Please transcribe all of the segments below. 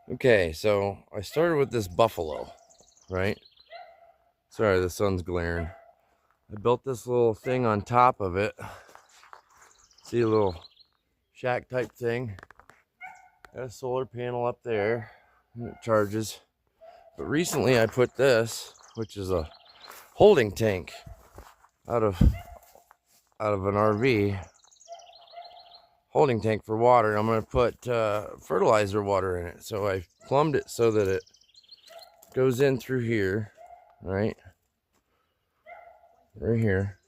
Okay, so I started with this buffalo, right? Sorry, the sun's glaring. I built this little thing on top of it. See, a little shack type thing. Got a solar panel up there, and it charges. But recently I put this, which is a holding tank out of an RV, holding tank for water. I'm gonna put fertilizer water in it. So I plumbed it so that it goes in through here, right here,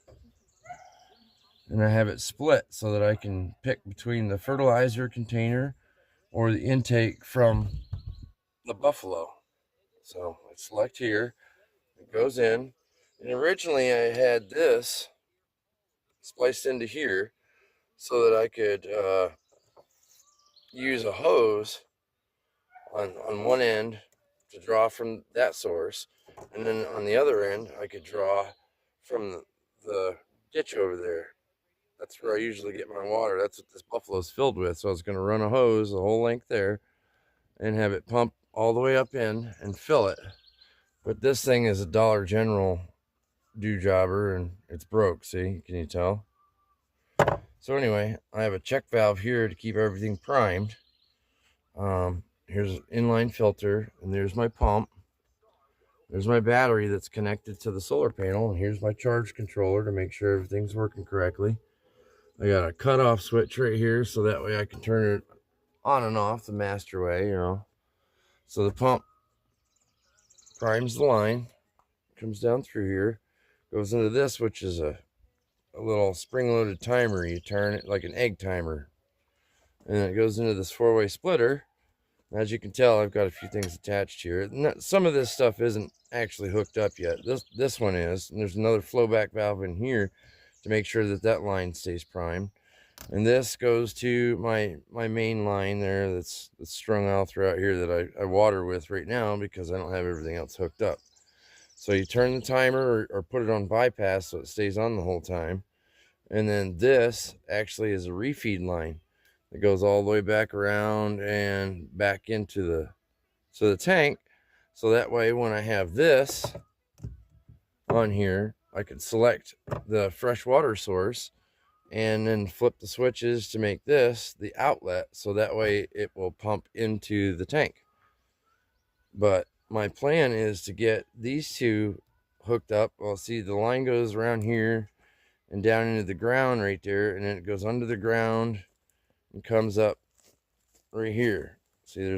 and I have it split so that I can pick between the fertilizer container or the intake from the buffalo. So I select here, it goes in, and originally I had this spliced into here so that I could use a hose on one end to draw from that source, and then on the other end I could draw from the ditch over there. That's where I usually get my water. That's what this buffalo's filled with. So I was going to run a hose the whole length there and have it pump all the way up in and fill it. But this thing is a Dollar General do jobber and it's broke. See, can you tell? So anyway, I have a check valve here to keep everything primed. Here's an inline filter, and there's my pump. There's my battery that's connected to the solar panel, and here's my charge controller to make sure everything's working correctly. I got a cutoff switch right here, so that way I can turn it on and off the master way, you know. So the pump primes the line, comes down through here, goes into this, which is a little spring-loaded timer. You turn it like an egg timer, and then it goes into this four-way splitter. As you can tell, I've got a few things attached here. Some of this stuff isn't actually hooked up yet. This one is, and there's another flowback valve in here to make sure that that line stays primed. And this goes to my main line there that's strung all throughout here that I water with right now because I don't have everything else hooked up. So you turn the timer or put it on bypass so it stays on the whole time. And then this actually is a refeed line that goes all the way back around and back into the tank. So that way when I have this on here, I can select the fresh water source and then flip the switches to make this the outlet, so that way it will pump into the tank. But my plan is to get these two hooked up. Well, see, the line goes around here and down into the ground right there, and then it goes under the ground and comes up right here. See, there's